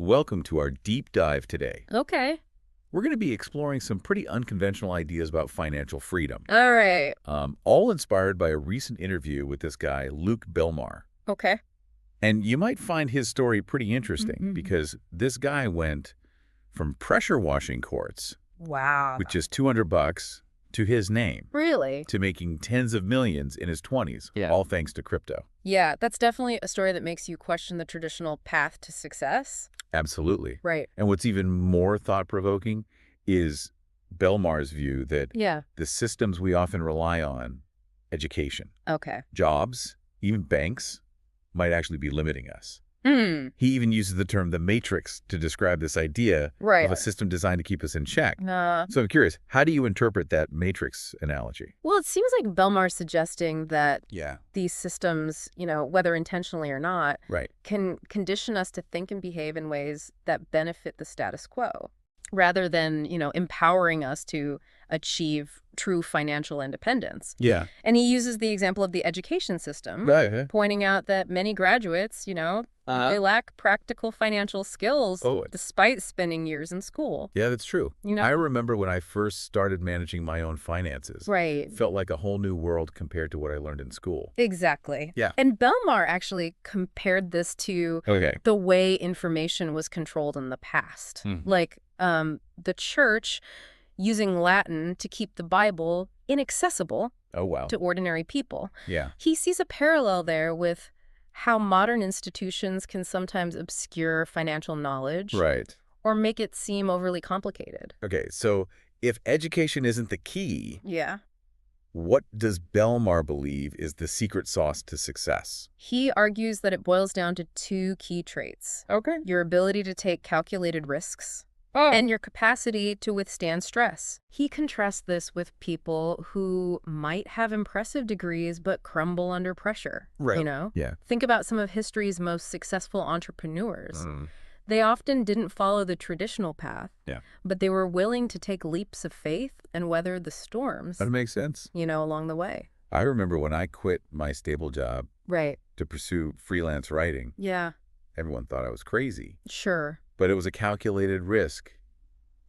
welcome to our deep dive today. Okay. We're going to be exploring some pretty unconventional ideas about financial freedom, All right. all inspired by a recent interview with this guy, Luke Belmar. Okay. And you might find his story pretty interesting because this guy went from pressure washing quartz, Wow. with just $200 to his name, Really? to making tens of millions in his 20s, all thanks to crypto. Yeah, that's definitely a story that makes you question the traditional path to success. Absolutely. Right. And what's even more thought-provoking is Belmar's view that Yeah. the systems we often rely on, education, Okay. jobs, even banks, might actually be limiting us. Hmm. He even uses the term the matrix to describe this idea Right. of a system designed to keep us in check. Uh, So I'm curious, how do you interpret that matrix analogy? well, it seems like Belmar's suggesting that Yeah, these systems, whether intentionally or not, right. can condition us to think and behave in ways that benefit the status quo, rather than, empowering us to achieve true financial independence. Yeah. And he uses the example of the education system, Right. pointing out that many graduates, they lack practical financial skills Oh. despite spending years in school. Yeah, that's true. You know? I remember when I first started managing my own finances. Right. It felt like a whole new world compared to what I learned in school. Exactly. Yeah. And Belmar actually compared this to Okay. the way information was controlled in the past. Like the church using Latin to keep the Bible inaccessible Oh, wow. to ordinary people. Yeah. He sees a parallel there with how modern institutions can sometimes obscure financial knowledge Right. or make it seem overly complicated. Okay, so if education isn't the key, Yeah. what does Belmar believe is the secret sauce to success? He argues that it boils down to two key traits: Okay. your ability to take calculated risks and your capacity to withstand stress. He contrasts this with people who might have impressive degrees but crumble under pressure. Right. You Yeah. Think about some of history's most successful entrepreneurs. They often didn't follow the traditional path, Yeah. but they were willing to take leaps of faith and weather the storms, That makes sense. along the way. I remember when I quit my stable job Right. to pursue freelance writing, Yeah. everyone thought I was crazy. Sure. But it was a calculated risk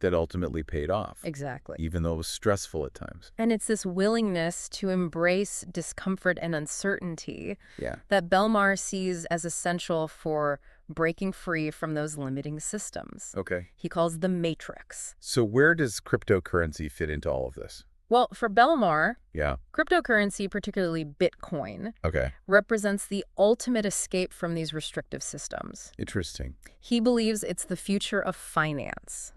that ultimately paid off, Exactly. even though it was stressful at times. And it's this willingness to embrace discomfort and uncertainty Yeah. that Belmar sees as essential for breaking free from those limiting systems. Okay. He calls the matrix. So where does cryptocurrency fit into all of this? Well, for Belmar, Yeah. cryptocurrency, particularly Bitcoin, Okay. represents the ultimate escape from these restrictive systems. Interesting. He believes it's the future of finance,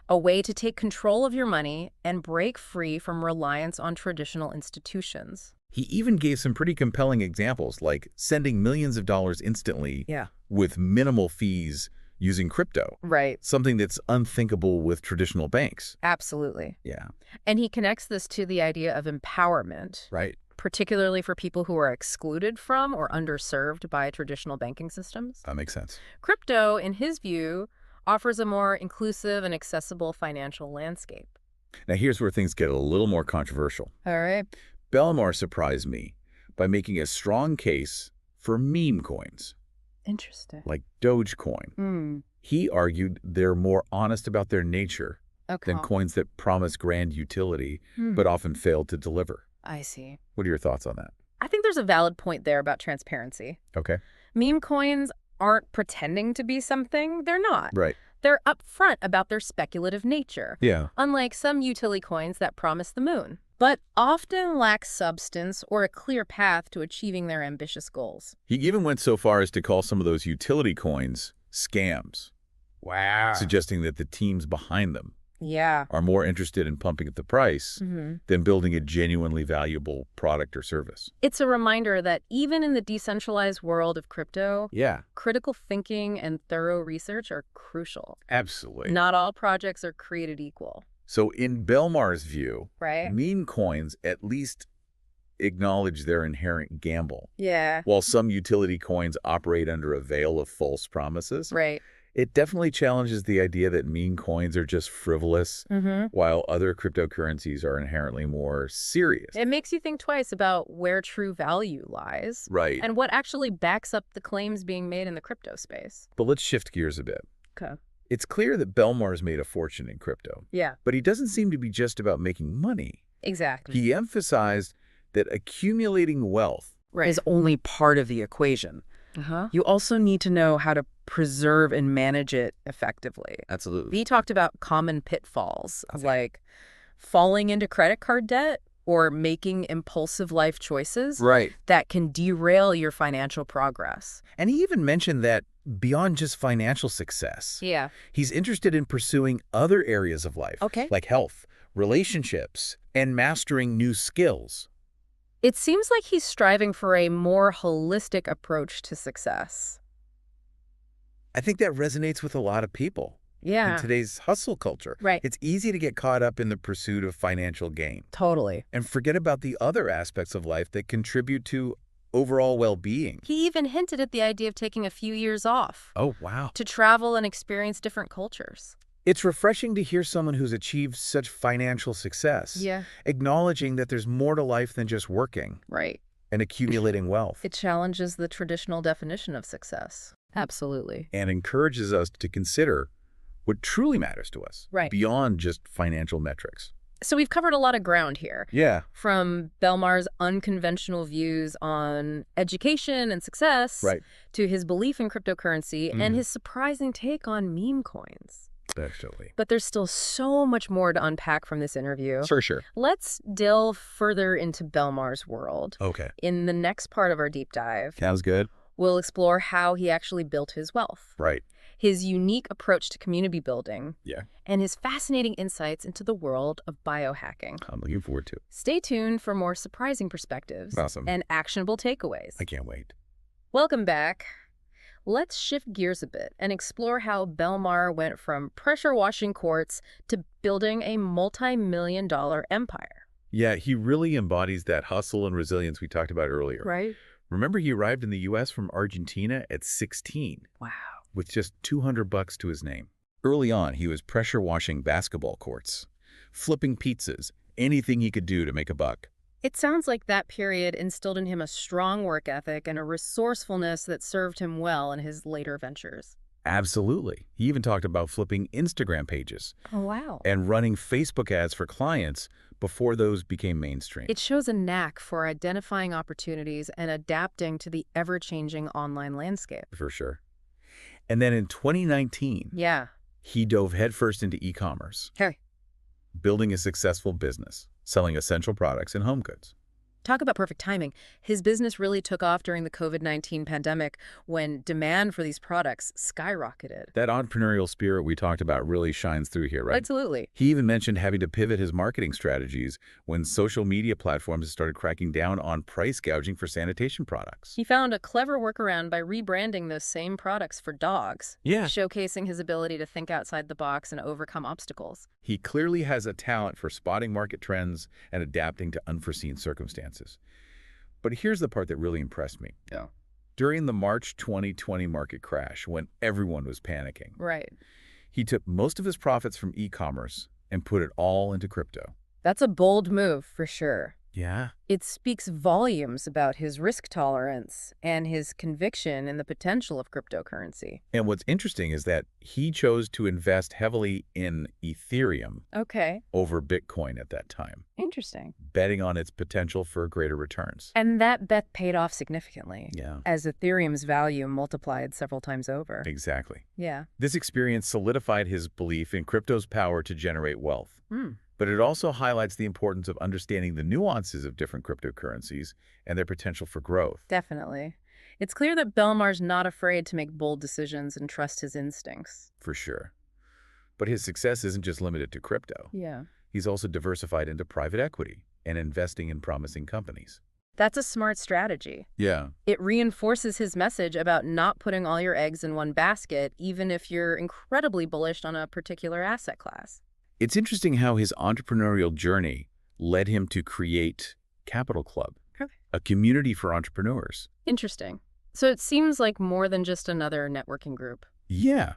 a way to take control of your money and break free from reliance on traditional institutions. He even gave some pretty compelling examples, like sending millions of dollars instantly Yeah. with minimal fees using crypto, Right. something that's unthinkable with traditional banks. Absolutely. Yeah. And he connects this to the idea of empowerment, Right. particularly for people who are excluded from or underserved by traditional banking systems. That makes sense. Crypto, in his view, offers a more inclusive and accessible financial landscape. Now here's where things get a little more controversial. All right. Belmar surprised me by making a strong case for meme coins, Interesting. like Dogecoin. He argued they're more honest about their nature Okay. than coins that promise grand utility, but often fail to deliver. I see. What are your thoughts on that? I think there's a valid point there about transparency. Okay. Meme coins aren't pretending to be something they're not. Right. They're upfront about their speculative nature, Yeah. unlike some utility coins that promise the moon, but often lack substance or a clear path to achieving their ambitious goals. He even went so far as to call some of those utility coins scams. Wow. Suggesting that the teams behind them Yeah. are more interested in pumping up the price than building a genuinely valuable product or service. It's a reminder that even in the decentralized world of crypto, Yeah, critical thinking and thorough research are crucial. absolutely. Not all projects are created equal. So in Belmar's view, Right? meme coins at least acknowledge their inherent gamble. Yeah. While some utility coins operate under a veil of false promises, Right. it definitely challenges the idea that meme coins are just frivolous, while other cryptocurrencies are inherently more serious. It makes you think twice about where true value lies Right. and what actually backs up the claims being made in the crypto space. But let's shift gears a bit. Okay. It's clear that Belmar's made a fortune in crypto, Yeah, but he doesn't seem to be just about making money. exactly. He emphasized that accumulating wealth Right. is only part of the equation. Uh-huh. You also need to know how to preserve and manage it effectively. Absolutely. He talked about common pitfalls, like falling into credit card debt or making impulsive life choices Right. that can derail your financial progress. And he even mentioned that beyond just financial success, Yeah. he's interested in pursuing other areas of life, Okay. like health, relationships, and mastering new skills. It seems like he's striving for a more holistic approach to success. I think that resonates with a lot of people. In Yeah. today's hustle culture, Right. it's easy to get caught up in the pursuit of financial gain Totally. and forget about the other aspects of life that contribute to overall well-being. He even hinted at the idea of taking a few years off Oh, wow. to travel and experience different cultures. It's refreshing to hear someone who's achieved such financial success, Yeah. acknowledging that there's more to life than just working Right. and accumulating wealth, It challenges the traditional definition of success. Absolutely. and encourages us to consider what truly matters to us, Right. beyond just financial metrics. So we've covered a lot of ground here. Yeah. From Belmar's unconventional views on education and success Right. to his belief in cryptocurrency and his surprising take on meme coins. Especially. But there's still so much more to unpack from this interview. For sure. Let's delve further into Belmar's world. Okay. In the next part of our deep dive, Sounds good. we'll explore how he actually built his wealth, Right. his unique approach to community building, Yeah. and his fascinating insights into the world of biohacking. I'm looking forward to it. Stay tuned for more surprising perspectives Awesome. and actionable takeaways. I can't wait. Welcome back. Let's shift gears a bit and explore how Belmar went from pressure washing quartz to building a multi-million-dollar empire. Yeah, he really embodies that hustle and resilience we talked about earlier. Right? Remember, he arrived in the U.S. from Argentina at 16 Wow. with just $200 to his name. Early on, he was pressure washing basketball courts, flipping pizzas, anything he could do to make a buck. It sounds like that period instilled in him a strong work ethic and a resourcefulness that served him well in his later ventures. Absolutely. He even talked about flipping Instagram pages Oh, wow. and running Facebook ads for clients before those became mainstream. It shows a knack for identifying opportunities and adapting to the ever-changing online landscape. For sure. And then in 2019, Yeah. he dove headfirst into e-commerce, Hey, building a successful business, selling essential products and home goods. talk about perfect timing. His business really took off during the COVID-19 pandemic when demand for these products skyrocketed. That entrepreneurial spirit we talked about really shines through here, right? Absolutely. He even mentioned having to pivot his marketing strategies when social media platforms started cracking down on price gouging for sanitation products. He found a clever workaround by rebranding those same products for dogs, Yeah. showcasing his ability to think outside the box and overcome obstacles. He clearly has a talent for spotting market trends and adapting to unforeseen circumstances. But here's the part that really impressed me. Yeah. During the March 2020 market crash, when everyone was panicking, Right. he took most of his profits from e-commerce and put it all into crypto. That's a bold move, for sure. Yeah. It speaks volumes about his risk tolerance and his conviction in the potential of cryptocurrency. And what's interesting is that he chose to invest heavily in Ethereum Okay. over Bitcoin at that time, Interesting. betting on its potential for greater returns. And that bet paid off significantly, Yeah, as Ethereum's value multiplied several times over. exactly. Yeah. This experience solidified his belief in crypto's power to generate wealth. Hmm. But it also highlights the importance of understanding the nuances of different cryptocurrencies and their potential for growth. Definitely. It's clear that Belmar's not afraid to make bold decisions and trust his instincts. For sure. But his success isn't just limited to crypto. Yeah. He's also diversified into private equity and investing in promising companies. That's a smart strategy. Yeah. It reinforces his message about not putting all your eggs in one basket, even if you're incredibly bullish on a particular asset class. It's interesting how his entrepreneurial journey led him to create Capital Club, Okay. a community for entrepreneurs. Interesting. So it seems like more than just another networking group. Yeah.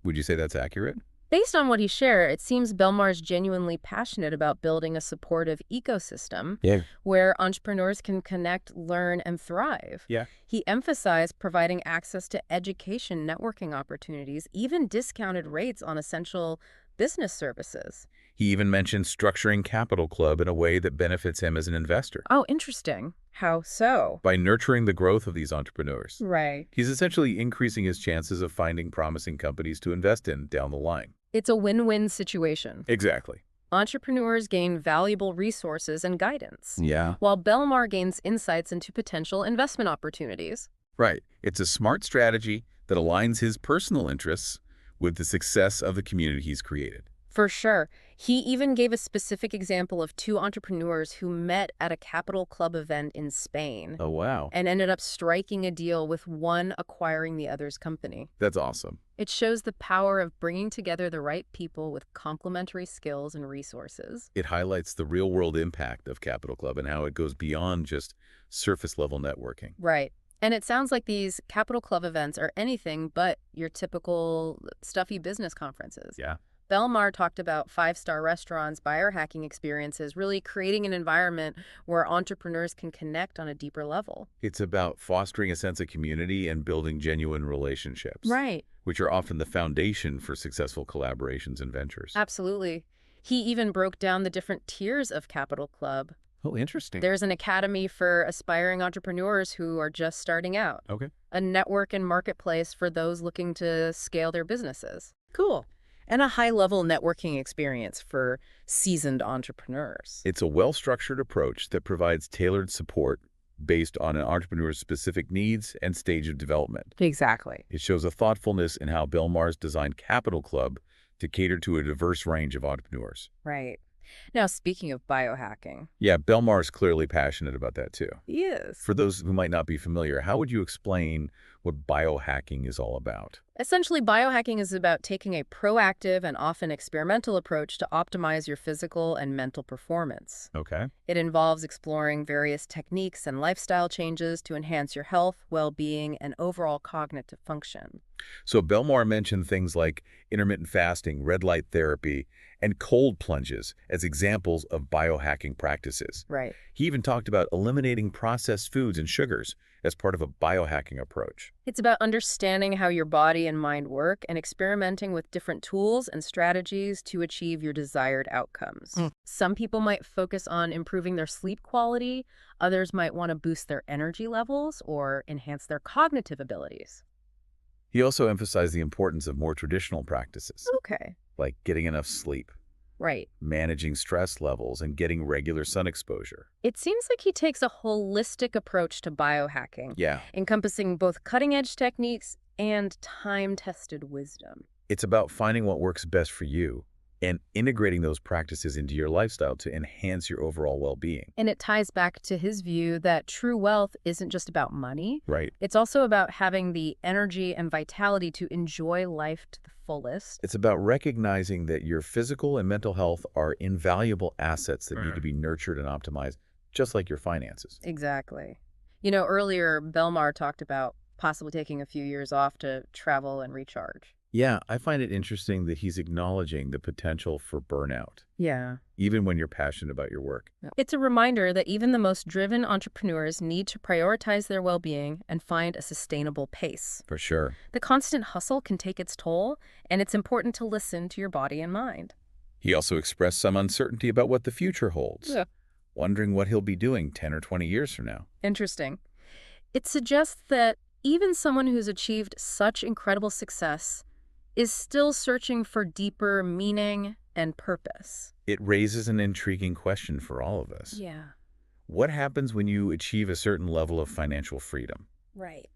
Would you say that's accurate? Based on what he shared, it seems Belmar's genuinely passionate about building a supportive ecosystem Yeah. where entrepreneurs can connect, learn, and thrive. Yeah. He emphasized providing access to education, networking opportunities, even discounted rates on essential business services. He even mentioned structuring Capital Club in a way that benefits him as an investor. Oh, interesting. How so? By nurturing the growth of these entrepreneurs, Right. he's essentially increasing his chances of finding promising companies to invest in down the line. It's a win-win situation. Exactly. Entrepreneurs gain valuable resources and guidance, Yeah. while Belmar gains insights into potential investment opportunities. Right. It's a smart strategy that aligns his personal interests with the success of the community he's created. For sure. He even gave a specific example of two entrepreneurs who met at a Capital Club event in Spain Oh, wow. and ended up striking a deal with one acquiring the other's company. That's awesome. It shows the power of bringing together the right people with complementary skills and resources. It highlights the real-world impact of Capital Club and how it goes beyond just surface-level networking. Right. And it sounds like these Capital Club events are anything but your typical stuffy business conferences. Yeah. Belmar talked about five-star restaurants, biohacking experiences, really creating an environment where entrepreneurs can connect on a deeper level. It's about fostering a sense of community and building genuine relationships, Right. which are often the foundation for successful collaborations and ventures. Absolutely. He even broke down the different tiers of Capital Club. Oh, interesting. There's an academy for aspiring entrepreneurs who are just starting out, Okay. a network and marketplace for those looking to scale their businesses. Cool. And a high-level networking experience for seasoned entrepreneurs. It's a well-structured approach that provides tailored support based on an entrepreneur's specific needs and stage of development. Exactly. It shows a thoughtfulness in how Belmar's designed Capital Club to cater to a diverse range of entrepreneurs. Right. Now, speaking of biohacking. Yeah, Belmar is clearly passionate about that too. Yes. For those who might not be familiar, how would you explain what biohacking is all about? Essentially, biohacking is about taking a proactive and often experimental approach to optimize your physical and mental performance. Okay. It involves exploring various techniques and lifestyle changes to enhance your health, well-being, and overall cognitive function. So Belmar mentioned things like intermittent fasting, red light therapy, and cold plunges as examples of biohacking practices. Right. He even talked about eliminating processed foods and sugars as part of a biohacking approach. It's about understanding how your body and mind work and experimenting with different tools and strategies to achieve your desired outcomes. Some people might focus on improving their sleep quality. Others might want to boost their energy levels or enhance their cognitive abilities. He also emphasized the importance of more traditional practices, Okay. like getting enough sleep, Right. managing stress levels, and getting regular sun exposure. It seems like he takes a holistic approach to biohacking, Yeah. encompassing both cutting-edge techniques and time-tested wisdom. It's about finding what works best for you and integrating those practices into your lifestyle to enhance your overall well-being. And it ties back to his view that true wealth isn't just about money. Right. It's also about having the energy and vitality to enjoy life to the fullest. It's about recognizing that your physical and mental health are invaluable assets that need to be nurtured and optimized, just like your finances. Exactly. You know, earlier, Belmar talked about possibly taking a few years off to travel and recharge. Yeah, I find it interesting that he's acknowledging the potential for burnout, Yeah. even when you're passionate about your work. It's a reminder that even the most driven entrepreneurs need to prioritize their well-being and find a sustainable pace. For sure. The constant hustle can take its toll, and it's important to listen to your body and mind. He also expressed some uncertainty about what the future holds, wondering what he'll be doing 10 or 20 years from now. Interesting. It suggests that even someone who's achieved such incredible success is still searching for deeper meaning and purpose. It raises an intriguing question for all of us. Yeah. What happens when you achieve a certain level of financial freedom? Right.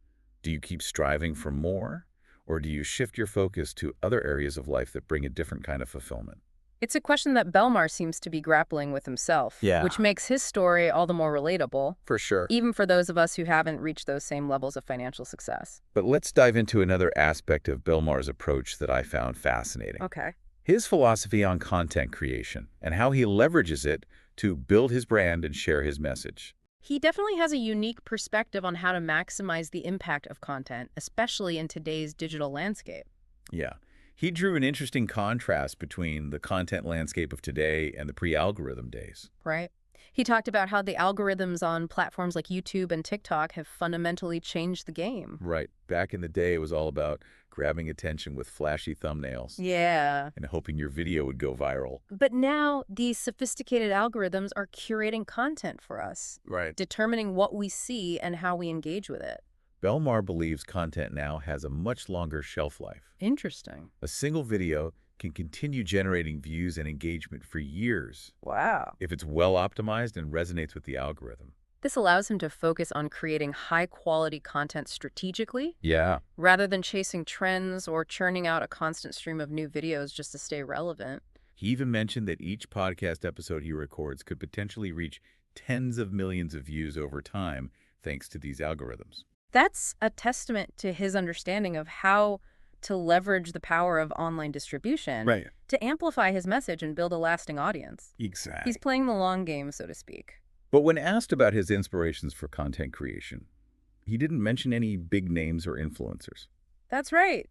Do you keep striving for more, or do you shift your focus to other areas of life that bring a different kind of fulfillment? It's a question that Belmar seems to be grappling with himself, Yeah. which makes his story all the more relatable, For sure. even for those of us who haven't reached those same levels of financial success. But let's dive into another aspect of Belmar's approach that I found fascinating. Okay. His philosophy on content creation and how he leverages it to build his brand and share his message. He definitely has a unique perspective on how to maximize the impact of content, especially in today's digital landscape. Yeah. He drew an interesting contrast between the content landscape of today and the pre-algorithm days. Right. He talked about how the algorithms on platforms like YouTube and TikTok have fundamentally changed the game. Right. Back in the day, it was all about grabbing attention with flashy thumbnails Yeah. and hoping your video would go viral. But now these sophisticated algorithms are curating content for us, Right. determining what we see and how we engage with it. Belmar believes content now has a much longer shelf life. Interesting. A single video can continue generating views and engagement for years Wow. if it's well optimized and resonates with the algorithm. This allows him to focus on creating high-quality content strategically, Yeah. rather than chasing trends or churning out a constant stream of new videos just to stay relevant. He even mentioned that each podcast episode he records could potentially reach tens of millions of views over time thanks to these algorithms. That's a testament to his understanding of how to leverage the power of online distribution to amplify his message and build a lasting audience. Exactly. He's playing the long game, so to speak. But when asked about his inspirations for content creation, he didn't mention any big names or influencers. That's right.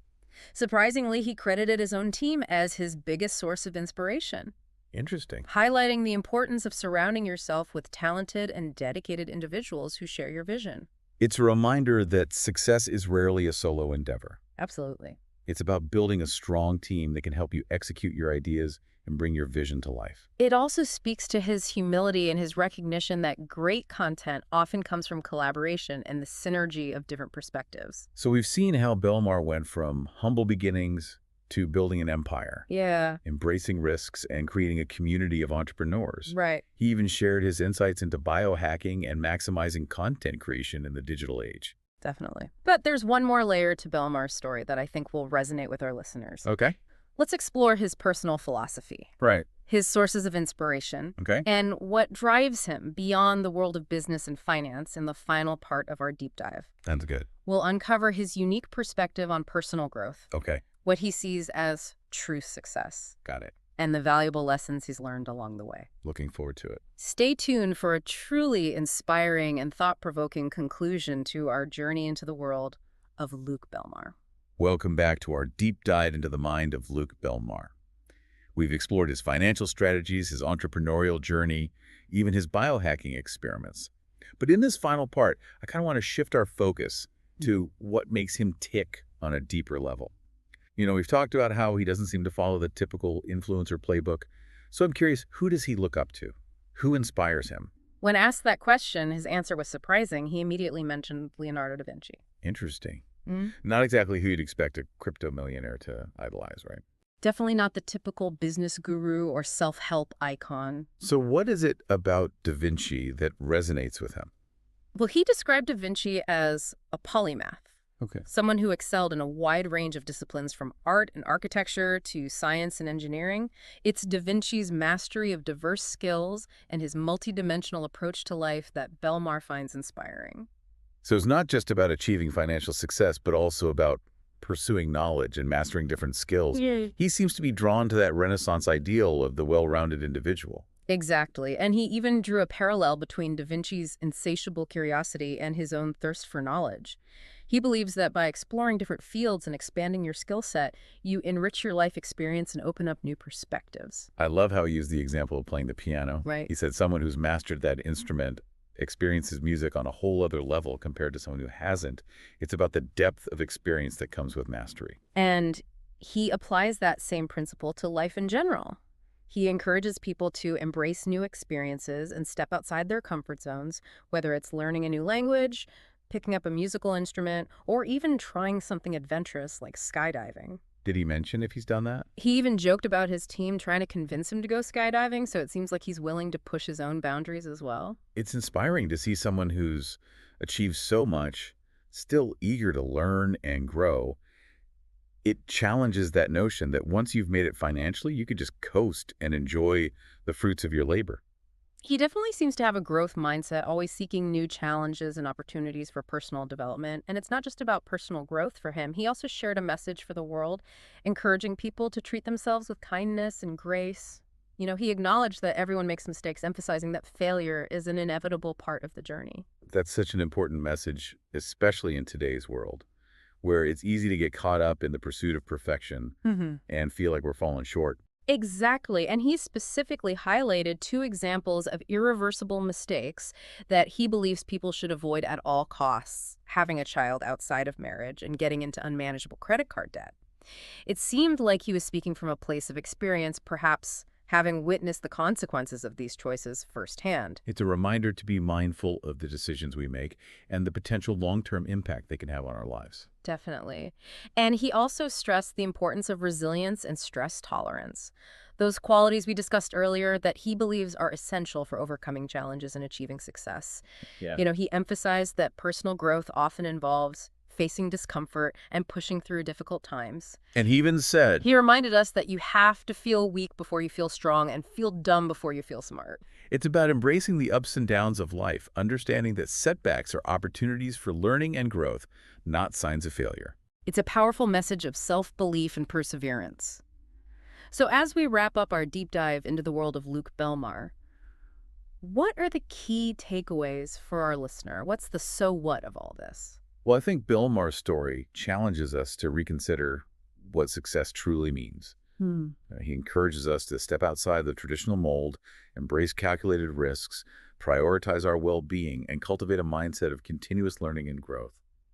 Surprisingly, he credited his own team as his biggest source of inspiration, Interesting. highlighting the importance of surrounding yourself with talented and dedicated individuals who share your vision. It's a reminder that success is rarely a solo endeavor. Absolutely. It's about building a strong team that can help you execute your ideas and bring your vision to life. It also speaks to his humility and his recognition that great content often comes from collaboration and the synergy of different perspectives. So we've seen how Belmar went from humble beginnings to building an empire, Yeah, embracing risks, and creating a community of entrepreneurs. right. He even shared his insights into biohacking and maximizing content creation in the digital age. Definitely. But there's one more layer to Belmar's story that I think will resonate with our listeners. Okay. Let's explore his personal philosophy, Right. his sources of inspiration, Okay. and what drives him beyond the world of business and finance in the final part of our deep dive. That's good. We'll uncover his unique perspective on personal growth, Okay. what he sees as true success, Got it. and the valuable lessons he's learned along the way. Looking forward to it. Stay tuned for a truly inspiring and thought-provoking conclusion to our journey into the world of Luke Belmar. Welcome back to our deep dive into the mind of Luke Belmar. We've explored his financial strategies, his entrepreneurial journey, even his biohacking experiments. But in this final part, I kind of want to shift our focus to what makes him tick on a deeper level. We've talked about how he doesn't seem to follow the typical influencer playbook. So I'm curious, who does he look up to? Who inspires him? When asked that question, his answer was surprising. He immediately mentioned Leonardo da Vinci. Interesting. Mm. Not exactly who you'd expect a crypto millionaire to idolize, right? Definitely not the typical business guru or self-help icon. So what is it about Da Vinci that resonates with him? Well, he described da Vinci as a polymath, Okay. someone who excelled in a wide range of disciplines from art and architecture to science and engineering. It's da Vinci's mastery of diverse skills and his multidimensional approach to life that Belmar finds inspiring. So it's not just about achieving financial success, but also about pursuing knowledge and mastering different skills. Yeah. He seems to be drawn to that Renaissance ideal of the well-rounded individual. Exactly. And he even drew a parallel between da Vinci's insatiable curiosity and his own thirst for knowledge. He believes that by exploring different fields and expanding your skill set, you enrich your life experience and open up new perspectives. I love how he used the example of playing the piano. Right. He said someone who's mastered that instrument experiences music on a whole other level compared to someone who hasn't. It's about the depth of experience that comes with mastery. And he applies that same principle to life in general. He encourages people to embrace new experiences and step outside their comfort zones, whether it's learning a new language, picking up a musical instrument, or even trying something adventurous like skydiving. Did he mention if he's done that? He even joked about his team trying to convince him to go skydiving, so it seems like he's willing to push his own boundaries as well. It's inspiring to see someone who's achieved so much, still eager to learn and grow. It challenges that notion that once you've made it financially, you could just coast and enjoy the fruits of your labor. He definitely seems to have a growth mindset, always seeking new challenges and opportunities for personal development. And it's not just about personal growth for him. He also shared a message for the world, encouraging people to treat themselves with kindness and grace. He acknowledged that everyone makes mistakes, emphasizing that failure is an inevitable part of the journey. That's such an important message, especially in today's world, where it's easy to get caught up in the pursuit of perfection and feel like we're falling short. Exactly. And he specifically highlighted two examples of irreversible mistakes that he believes people should avoid at all costs: having a child outside of marriage and getting into unmanageable credit card debt. It seemed like he was speaking from a place of experience, perhaps having witnessed the consequences of these choices firsthand. It's a reminder to be mindful of the decisions we make and the potential long-term impact they can have on our lives. Definitely. And he also stressed the importance of resilience and stress tolerance. Those qualities we discussed earlier that he believes are essential for overcoming challenges and achieving success. Yeah. He emphasized that personal growth often involves facing discomfort and pushing through difficult times. And he even said, He reminded us that you have to feel weak before you feel strong and feel dumb before you feel smart. it's about embracing the ups and downs of life, understanding that setbacks are opportunities for learning and growth, not signs of failure. It's a powerful message of self-belief and perseverance. So as we wrap up our deep dive into the world of Luke Belmar, what are the key takeaways for our listener? What's the so what of all this? Well, I think Bill Maher's story challenges us to reconsider what success truly means. He encourages us to step outside the traditional mold, embrace calculated risks, prioritize our well-being, and cultivate a mindset of continuous learning and growth.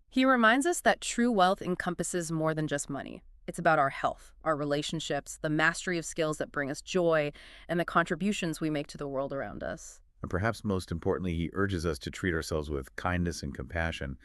He reminds us that true wealth encompasses more than just money. It's about our health, our relationships, the mastery of skills that bring us joy, and the contributions we make to the world around us. And perhaps most importantly, he urges us to treat ourselves with kindness and compassion,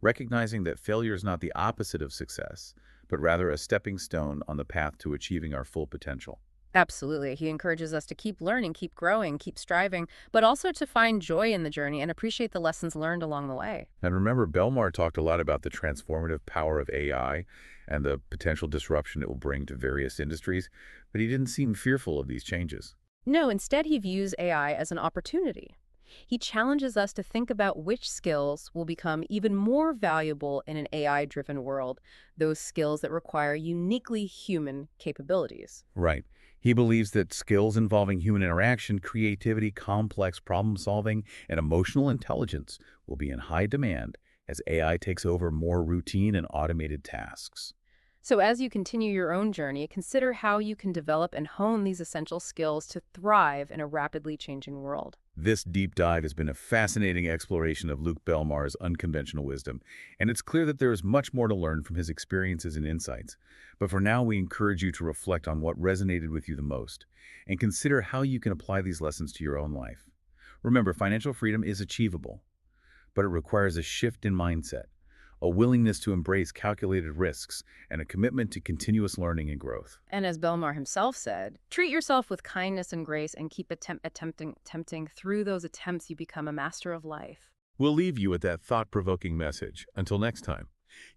recognizing that failure is not the opposite of success, but rather a stepping stone on the path to achieving our full potential. Absolutely. He encourages us to keep learning, keep growing, keep striving, but also to find joy in the journey and appreciate the lessons learned along the way. And remember, Belmar talked a lot about the transformative power of AI and the potential disruption it will bring to various industries, but he didn't seem fearful of these changes. No, instead he views AI as an opportunity. He challenges us to think about which skills will become even more valuable in an AI-driven world, those skills that require uniquely human capabilities. Right. He believes that skills involving human interaction, creativity, complex problem solving, and emotional intelligence will be in high demand as AI takes over more routine and automated tasks. So as you continue your own journey, consider how you can develop and hone these essential skills to thrive in a rapidly changing world. This deep dive has been a fascinating exploration of Luke Belmar's unconventional wisdom, and it's clear that there is much more to learn from his experiences and insights. But for now, we encourage you to reflect on what resonated with you the most, and consider how you can apply these lessons to your own life. Remember, financial freedom is achievable, but it requires a shift in mindset, a willingness to embrace calculated risks, and a commitment to continuous learning and growth. And as Belmar himself said, treat yourself with kindness and grace and keep attempting. Through those attempts, you become a master of life. We'll leave you with that thought-provoking message. Until next time,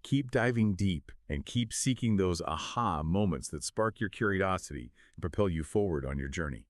keep diving deep and keep seeking those aha moments that spark your curiosity and propel you forward on your journey.